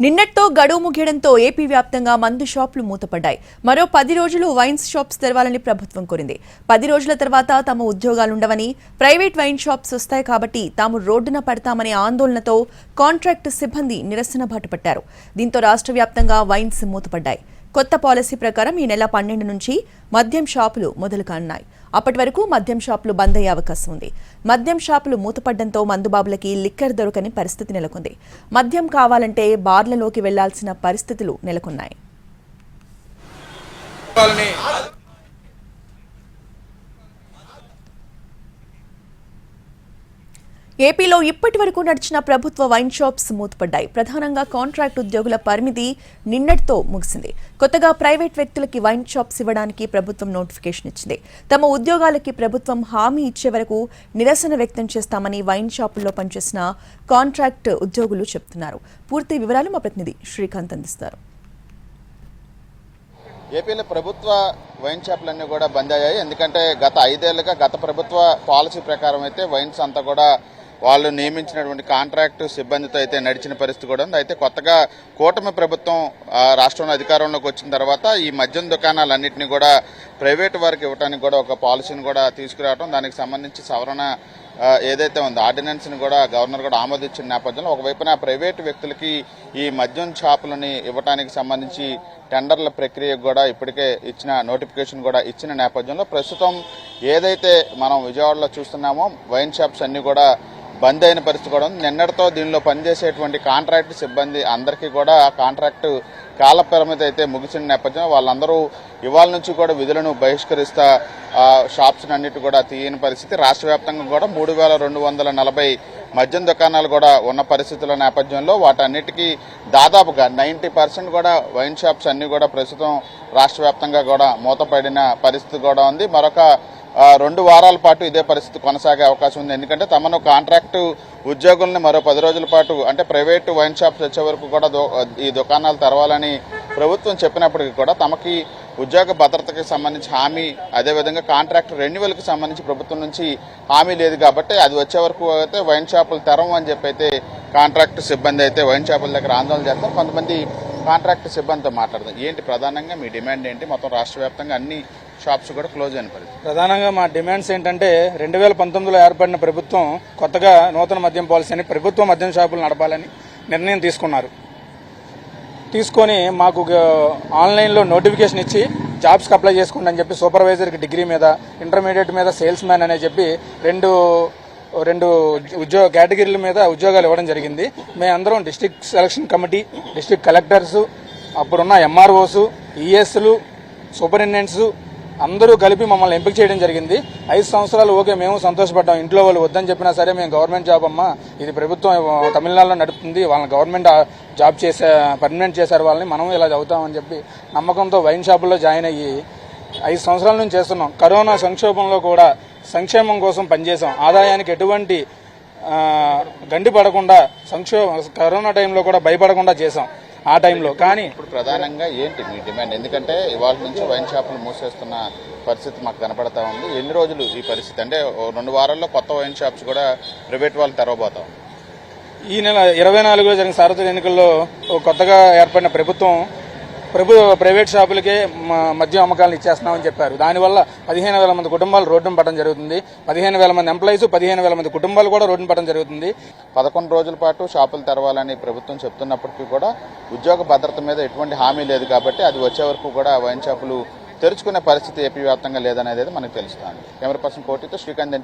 నిన్నటితో గడువు ముగియడంతో ఏపీ వ్యాప్తంగా మందు షాపులు మూతపడ్డాయి. మరో 10 రోజులు వైన్స్ షాప్స్ తెరవాలని ప్రభుత్వం కోరింది. 10 రోజుల తర్వాత తమ ఉద్యోగాలుండవని, ప్రైవేట్ వైన్ షాప్స్ వస్తాయి కాబట్టి తాము రోడ్డున పడతామనే ఆందోళనతో కాంట్రాక్ట్ సిబ్బంది నిరసన బాట పట్టారు. దీంతో రాష్ట్ర వ్యాప్తంగా వైన్స్ మూతపడ్డాయి. కొత్త పాలసీ ప్రకారం ఈ నెల 12 నుంచి మద్యం షాపులు మొదలు కానున్నాయి. అప్పటి వరకు మద్యం షాపులు బంద్ అయ్యే అవకాశం ఉంది. మద్యం షాపులు మూతపడ్డంతో మందుబాబులకి లిక్కర్ దొరకని పరిస్థితి నెలకొంది. మద్యం కావాలంటే బార్లలోకి వెళ్లాల్సిన పరిస్థితులు నెలకొన్నాయి. ఏపీలో ఇప్పటి వరకు నడిచిన ప్రభుత్వ వైన్ షాప్స్ మూతపడ్డాయి. ప్రధానంగా కాంట్రాక్ట్ ఉద్యోగుల పరిమితి నిన్నటితో ముగిసింది. కొత్తగా ప్రైవేట్ వ్యక్తులకి వైన్ షాప్స్ ఇవ్వడానికి ప్రభుత్వం నోటిఫికేషన్ ఇచ్చింది. తమ ఉద్యోగాలకి ప్రభుత్వం హామీ ఇచ్చే వరకు నిరసన వ్యక్తం చేస్తామని వైన్ షాపుల్లో పనిచేసిన కాంట్రాక్ట్ ఉద్యోగులు చెబుతున్నారు. పూర్తి వివరాలు మా ప్రతినిధి శ్రీకాంత్ అందిస్తారు. ఏపీలో ప్రభుత్వ వైన్ షాపులన్నీ కూడా బంద్ అయ్యాయి. ఎందుకంటే గత 5 ఏళ్లుగా గత ప్రభుత్వ పాలసీ ప్రకారం అయితే వైన్స్ అంతా కూడా వాళ్ళు నియమించినటువంటి కాంట్రాక్ట్ సిబ్బందితో అయితే నడిచిన పరిస్థితి కూడా ఉంది. అయితే కొత్తగా కూటమి ప్రభుత్వం రాష్ట్రంలో అధికారంలోకి వచ్చిన తర్వాత ఈ మద్యం దుకాణాలన్నింటినీ కూడా ప్రైవేటు వారికి ఇవ్వడానికి కూడా ఒక పాలసీని కూడా తీసుకురావడం, దానికి సంబంధించి సవరణ ఏదైతే ఉందో ఆర్డినెన్స్ని కూడా గవర్నర్ కూడా ఆమోదించిన నేపథ్యంలో ఒకవైపున ప్రైవేటు వ్యక్తులకి ఈ మద్యం షాపులని ఇవ్వడానికి సంబంధించి టెండర్ల ప్రక్రియ కూడా ఇప్పటికే ఇచ్చిన నోటిఫికేషన్ కూడా ఇచ్చిన నేపథ్యంలో ప్రస్తుతం ఏదైతే మనం విజయవాడలో చూస్తున్నామో వైన్ షాప్స్ అన్ని కూడా బంద్ అయిన పరిస్థితి కూడా ఉంది. నిన్నటితో దీనిలో పనిచేసేటువంటి కాంట్రాక్ట్ సిబ్బంది అందరికీ కూడా ఆ కాంట్రాక్టు కాల పరిమితి అయితే ముగిసిన నేపథ్యంలో వాళ్ళందరూ ఇవాళ నుంచి కూడా విధులను బహిష్కరిస్తా షాప్స్ అన్నిటి కూడా తీయని పరిస్థితి. రాష్ట్ర వ్యాప్తంగా కూడా 3240 మద్యం దుకాణాలు కూడా ఉన్న పరిస్థితుల నేపథ్యంలో వాటన్నిటికీ దాదాపుగా 90% కూడా వైన్ షాప్స్ అన్ని కూడా ప్రస్తుతం రాష్ట్ర వ్యాప్తంగా కూడా మూతపడిన పరిస్థితి కూడా ఉంది. మరొక 2 వారాల పాటు ఇదే పరిస్థితి కొనసాగే అవకాశం ఉంది. ఎందుకంటే తమను కాంట్రాక్టు ఉద్యోగుల్ని మరో 10 రోజుల పాటు అంటే ప్రైవేటు వైన్ షాప్స్ వచ్చే వరకు కూడా ఈ దుకాణాలు తెరవాలని ప్రభుత్వం చెప్పినప్పటికీ కూడా తమకి ఉద్యోగ భద్రతకి సంబంధించి హామీ, అదేవిధంగా కాంట్రాక్ట్ రెన్యువల్కి సంబంధించి ప్రభుత్వం నుంచి హామీ లేదు కాబట్టి అది వచ్చే వరకు అయితే వైన్ షాపులు తెరవం అని చెప్పి అయితే కాంట్రాక్ట్ సిబ్బంది అయితే వైన్ షాపుల దగ్గర ఆందోళన చేస్తారు. కొంతమంది కాంట్రాక్ట్ సిబ్బందితో మాట్లాడదాం. ఏంటి ప్రధానంగా మీ డిమాండ్ ఏంటి? మొత్తం రాష్ట్ర వ్యాప్తంగా అన్ని షాప్స్ కూడా క్లోజ్ అయిన పరిస్థితి. ప్రధానంగా మా డిమాండ్స్ ఏంటంటే 2019లో ఏర్పడిన ప్రభుత్వం కొత్తగా నూతన మద్యం పాలసీని ప్రభుత్వ మద్యం షాపులు నడపాలని నిర్ణయం తీసుకొని మాకు ఆన్లైన్లో నోటిఫికేషన్ ఇచ్చి జాబ్స్కి అప్లై చేసుకోండి అని చెప్పి సూపర్వైజర్కి డిగ్రీ మీద, ఇంటర్మీడియట్ మీద సేల్స్ మ్యాన్ అని చెప్పి రెండు ఉద్యోగ కేటగిరీల మీద ఉద్యోగాలు ఇవ్వడం జరిగింది. మేమందరం district selection committee, district collectors, అప్పుడున్న ఎంఆర్ఓస్, ఈఎస్లు, సూపరింటెండెంట్స్ అందరూ కలిపి మమ్మల్ని ఎంపిక చేయడం జరిగింది. 5 సంవత్సరాలు ఓకే, మేము సంతోషపడ్డాం. ఇంట్లో వాళ్ళు వద్దని చెప్పినా సరే మేము గవర్నమెంట్ జాబ్ అమ్మా, ఇది ప్రభుత్వం తమిళనాడులో నడుపుతుంది, వాళ్ళని గవర్నమెంట్ జాబ్ పర్మనెంట్ చేశారు, వాళ్ళని మనం ఇలా చదువుతామని చెప్పి నమ్మకంతో వైన్ షాపుల్లో జాయిన్ అయ్యి 5 సంవత్సరాల నుంచి చేస్తున్నాం. కరోనా సంక్షోభంలో కూడా సంక్షేమం కోసం పనిచేసాం. ఆదాయానికి ఎటువంటి గండి పడకుండా కరోనా టైంలో కూడా భయపడకుండా చేసాం ఆ టైంలో. కానీ ఇప్పుడు ప్రధానంగా ఏంటి మీ డిమాండ్? ఎందుకంటే ఇవాళ నుంచి వైన్ షాపులు మూసేస్తున్న పరిస్థితి మాకు కనపడతా ఉంది. ఎన్ని రోజులు ఈ పరిస్థితి? అంటే 2 వారాల్లో కొత్త వైన్ షాప్స్ కూడా ప్రైవేట్ వాళ్ళు తెరవబోతాం. ఈ నెల 24లో జరిగిన సార్వత్రిక ఎన్నికల్లో కొత్తగా ఏర్పడిన ప్రభుత్వం ప్రైవేట్ షాపులకే మద్యం అమ్మకాలను ఇచ్చేస్తున్నామని చెప్పారు. దానివల్ల 15,000 మంది కుటుంబాలు రోడ్డున పడడం జరుగుతుంది. 15,000 మంది ఎంప్లాయీస్, 15,000 మంది కుటుంబాలు కూడా రోడ్డున పడడం జరుగుతుంది. 11 రోజుల పాటు షాపులు తెరవాలని ప్రభుత్వం చెప్తున్నప్పటికీ కూడా ఉద్యోగ భద్రత మీద ఎటువంటి హామీ లేదు కాబట్టి అది వచ్చే వరకు కూడా వైన్ షాపులు తెరుచుకునే పరిస్థితి ఏపీ వ్యాప్తంగా లేదనేది మనకు తెలుస్తుంది. కెమెరా పర్సన్ కోటితో శ్రీకాంత్.